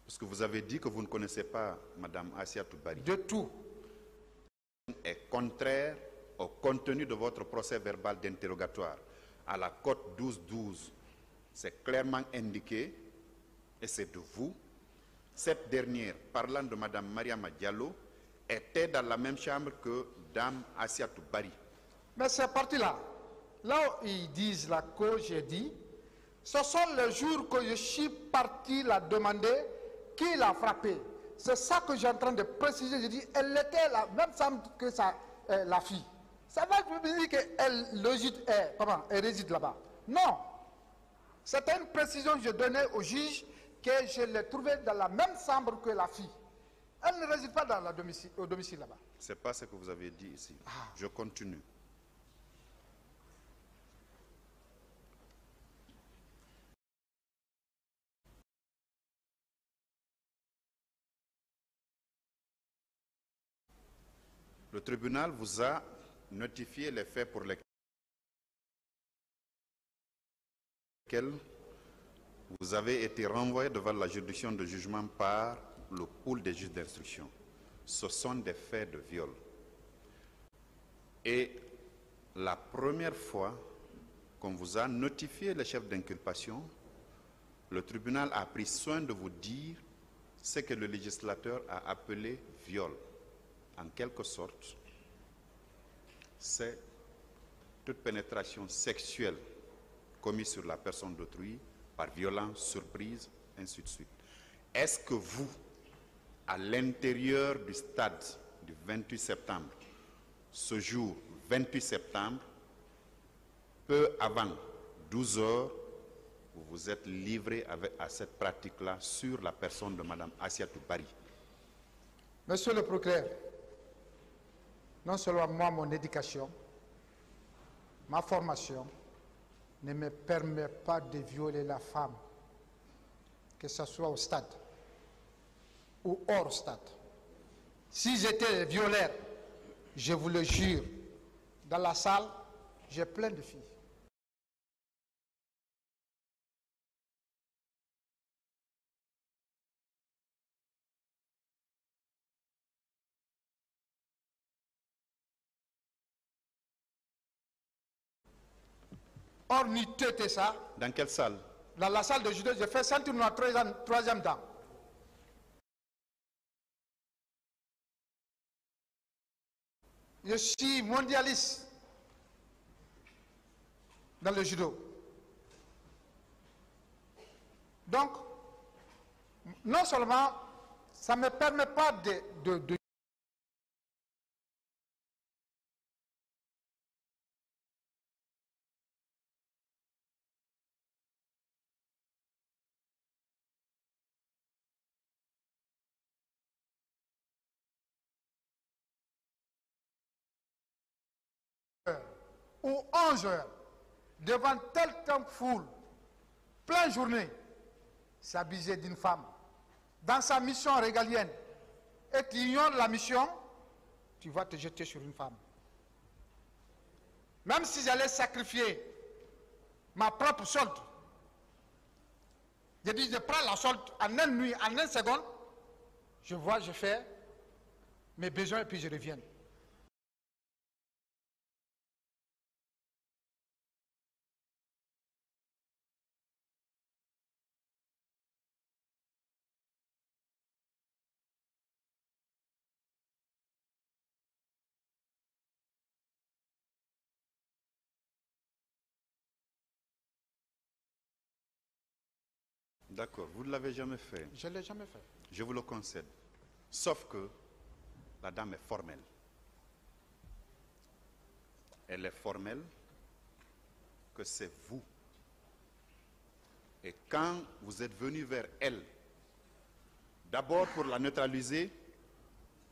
Parce que vous avez dit que vous ne connaissez pas Mme Assiatou Bari. De tout. Est contraire au contenu de votre procès verbal d'interrogatoire. À la cote 12-12, c'est clairement indiqué, et c'est de vous. Cette dernière, parlant de Mme Mariama Diallo, était dans la même chambre que Dame Assiatou Bari. Mais ces parties-là, là où ils disent la cause, j'ai dit, ce sont les jours que je suis parti la demander, qui l'a frappé. C'est ça que j'ai en train de préciser. Je dis, elle était la même chambre que la fille. Ça va me dire qu'elle réside là-bas. Non. C'était une précision que je donnais au juge que je l'ai trouvée dans la même chambre que la fille. Elle ne réside pas dans au domicile là-bas. Ce n'est pas ce que vous avez dit ici. Je continue. Le tribunal vous a notifié les faits pour lesquels vous avez été renvoyé devant la juridiction de jugement par le pool des juges d'instruction. Ce sont des faits de viol. Et la première fois qu'on vous a notifié les chefs d'inculpation, le tribunal a pris soin de vous dire ce que le législateur a appelé viol. En quelque sorte, c'est toute pénétration sexuelle commise sur la personne d'autrui par violence, surprise, ainsi de suite. Est-ce que vous, à l'intérieur du stade du 28 septembre, ce jour 28 septembre, peu avant 12 heures, vous vous êtes livré à cette pratique-là sur la personne de Mme Assiatou Bari? Monsieur le procureur, non seulement moi, mon éducation, ma formation ne me permet pas de violer la femme, que ce soit au stade ou hors stade. Si j'étais violeur, je vous le jure, dans la salle, j'ai plein de filles. Or, ni tête ça. Dans quelle salle? Dans la salle de judo, j'ai fait sentir ma troisième dame. Je suis mondialiste dans le judo. Donc, non seulement ça ne me permet pas de ou 11 heures, devant tel temps foule, pleine journée, s'abuser d'une femme, dans sa mission régalienne, et tu ignores la mission, tu vas te jeter sur une femme. Même si j'allais sacrifier ma propre solde, je dis, je prends la solde en une nuit, en une seconde, je fais mes besoins et puis je reviens. D'accord, vous ne l'avez jamais fait. Je ne l'ai jamais fait. Je vous le concède. Sauf que la dame est formelle. Elle est formelle que c'est vous. Et quand vous êtes venu vers elle, d'abord pour la neutraliser,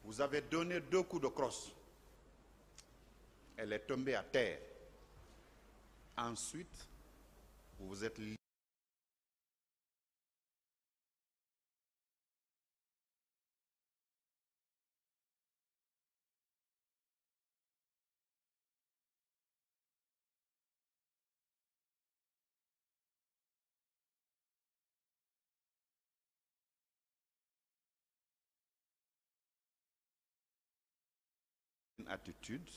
vous avez donné 2 coups de crosse. Elle est tombée à terre. Ensuite, vous vous êtes attitude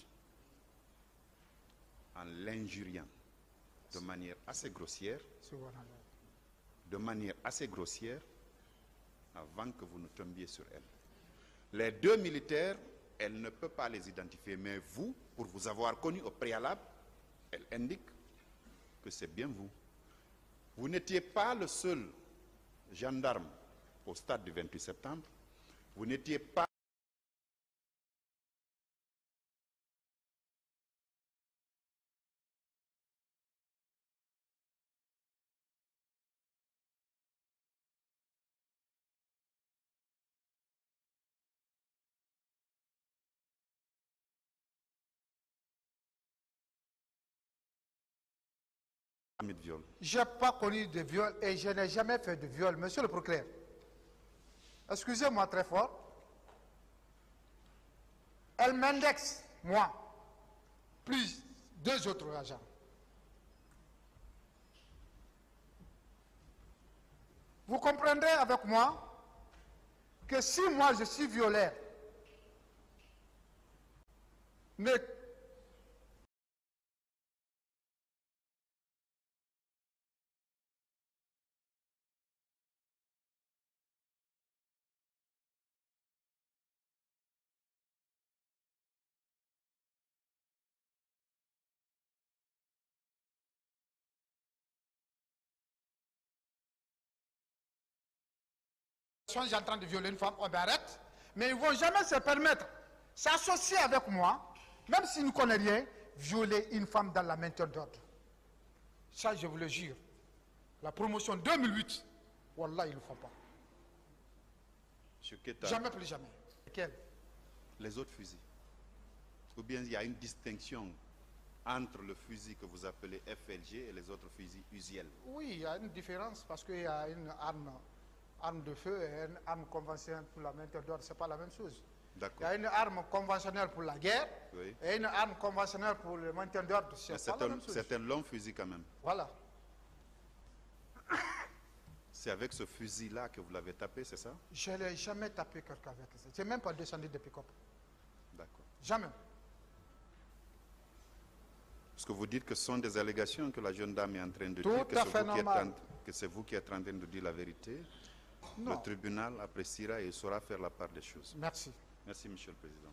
en l'injuriant de manière assez grossière, avant que vous ne tombiez sur elle. Les deux militaires, elle ne peut pas les identifier, mais vous, pour vous avoir connu au préalable, elle indique que c'est bien vous. Vous n'étiez pas le seul gendarme au stade du 28 septembre. Vous n'étiez pas de viol. Je n'ai pas connu de viol et je n'ai jamais fait de viol, monsieur le procureur. Excusez-moi très fort. Elle m'indexe, moi, plus deux autres agents. Vous comprendrez avec moi que si moi je suis violeur, mais je suis en train de violer une femme, on m'arrête, mais ils ne vont jamais se permettre s'associer avec moi, même s'ils ne connaissent rien, violer une femme dans la maintien d'ordre. Ça, je vous le jure. La promotion 2008, Wallah, ils ne le font pas. Jamais plus jamais. Lesquels? Les autres fusils. Ou bien il y a une distinction entre le fusil que vous appelez FLG et les autres fusils usuels? Oui, il y a une différence parce qu'il y a une arme de feu et une arme conventionnelle pour la maintien d'ordre, ce n'est pas la même chose. Il y a une arme conventionnelle pour la guerre, oui, et une arme conventionnelle pour le maintien d'ordre, c'est pas la même chose. C'est un long fusil quand même. Voilà. C'est avec ce fusil-là que vous l'avez tapé, c'est ça? Je ne l'ai jamais tapé quelqu'un avec ça. Je n'ai même pas descendu de pick-up. D'accord. Jamais. Parce que vous dites que ce sont des allégations que la jeune dame est en train de dire, que c'est vous qui êtes en train de dire la vérité. Non. Le tribunal appréciera et saura faire la part des choses. Merci. Merci, Monsieur le Président.